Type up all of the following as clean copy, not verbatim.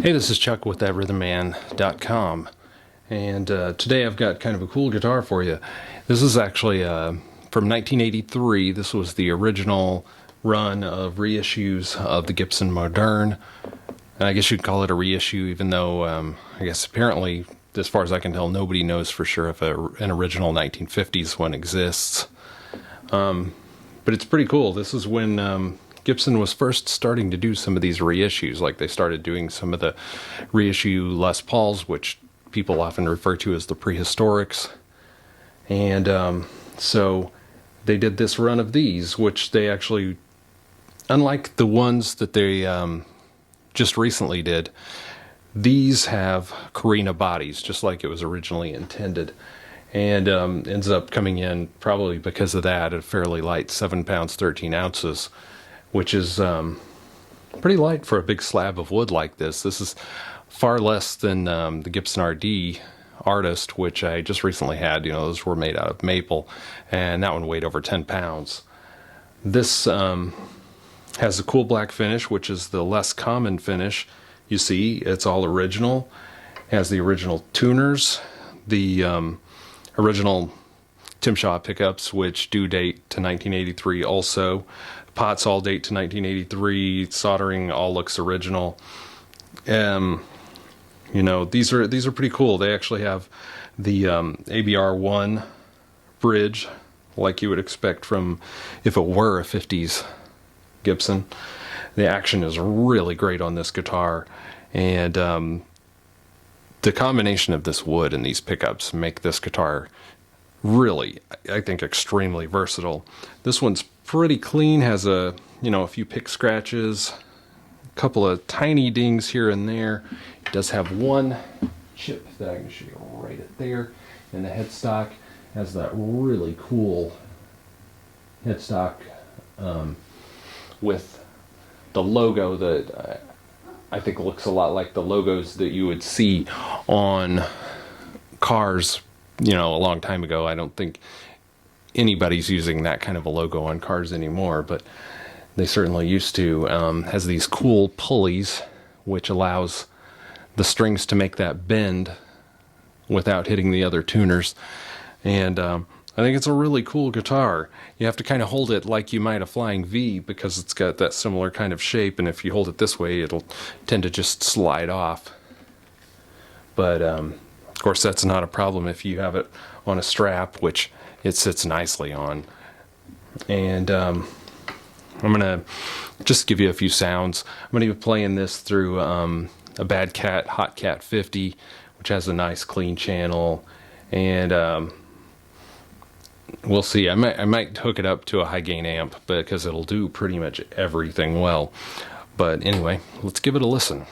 Hey, this is Chuck with thatrhythmman.com, and today I've got kind of a cool guitar for you. This is actually from 1983. This was the original run of reissues of the Gibson Moderne. And I guess you'd call it a reissue, even though I guess apparently, as far as I can tell, nobody knows for sure if an original 1950s one exists. But it's pretty cool. This is when Gibson was first starting to do some of these reissues. Like they started doing some of the reissue Les Pauls, which people often refer to as the prehistorics. And so they did this run of these, which they actually, unlike the ones that they just recently did, these have Carina bodies, just like it was originally intended. And ends up coming in, probably because of that, at a fairly light 7 pounds 13 ounces, which is pretty light for a big slab of wood like this. This is far less than the Gibson RD Artist, which I just recently had. You know, those were made out of maple, and that one weighed over 10 pounds. This has a cool black finish, which is the less common finish. You see, it's all original. It has the original tuners, the original Tim Shaw pickups, which do date to 1983 also. Pots all date to 1983. Soldering all looks original. You know, these are pretty cool. They actually have the ABR1 bridge, like you would expect from if it were a 50s Gibson. The action is really great on this guitar, and the combination of this wood and these pickups make this guitar really, I think, extremely versatile. This one's pretty clean, has a few pick scratches, a couple of tiny dings here and there. It does have one chip that I can show you right at there, and the headstock has that really cool headstock with the logo that I think looks a lot like the logos that you would see on cars, a long time ago. I don't think anybody's using that kind of a logo on cars anymore, but they certainly used to. Has these cool pulleys, which allows the strings to make that bend without hitting the other tuners. And I think it's a really cool guitar. You have to kind of hold it like you might a Flying V, because it's got that similar kind of shape, and if you hold it this way, it'll tend to just slide off. But of course, that's not a problem if you have it on a strap, which it sits nicely on. And I'm gonna just give you a few sounds. I'm gonna be playing this through a Bad Cat Hot Cat 50, which has a nice clean channel, and we'll see. I might hook it up to a high gain amp, because it'll do pretty much everything well. But anyway, let's give it a listen.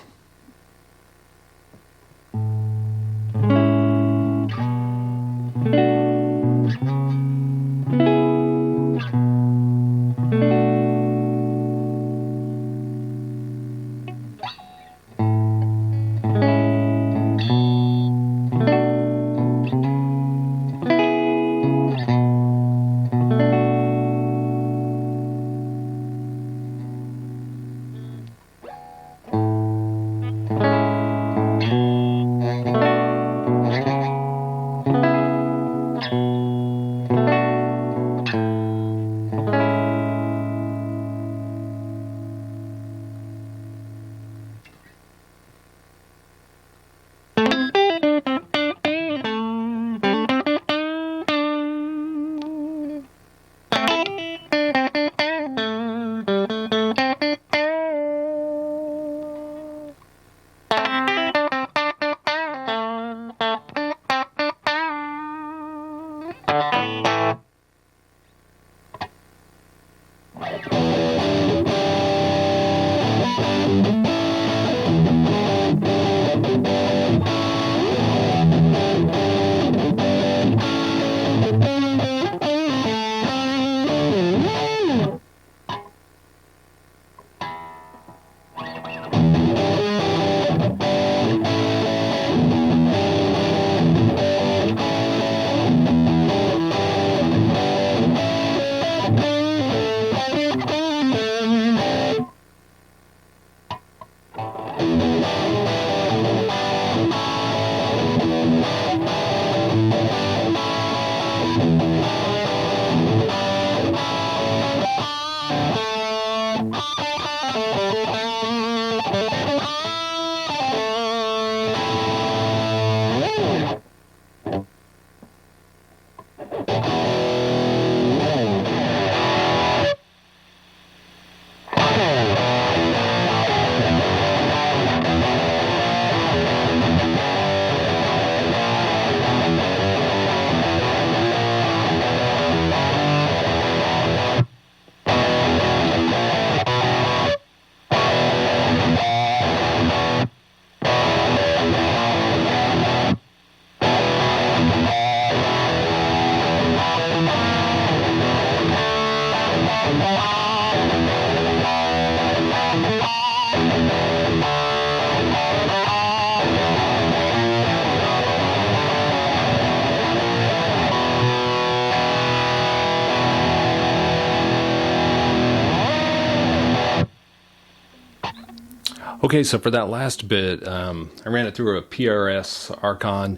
Okay, so for that last bit, I ran it through a PRS Archon,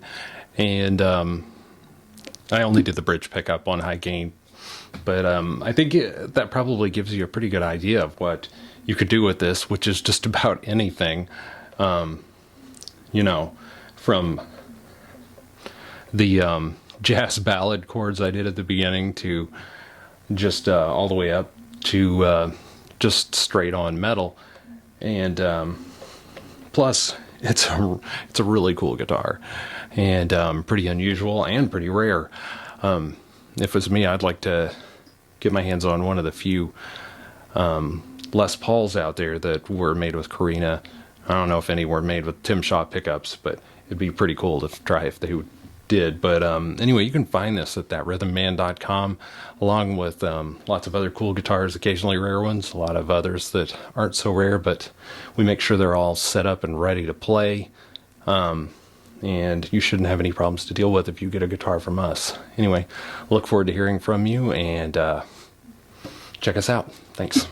and I only did the bridge pickup on high gain. But I think that probably gives you a pretty good idea of what you could do with this, which is just about anything. You know, from the jazz ballad chords I did at the beginning to just all the way up to just straight on metal. And plus, it's a really cool guitar, and pretty unusual and pretty rare. If it was me, I'd like to get my hands on one of the few Les Pauls out there that were made with Carina. I don't know if any were made with Tim Shaw pickups, but it'd be pretty cool to try if they did. But anyway, you can find this at thatrhythmman.com, along with lots of other cool guitars, occasionally rare ones, a lot of others that aren't so rare, but we make sure they're all set up and ready to play. And you shouldn't have any problems to deal with if you get a guitar from us. Anyway, look forward to hearing from you, and check us out. Thanks.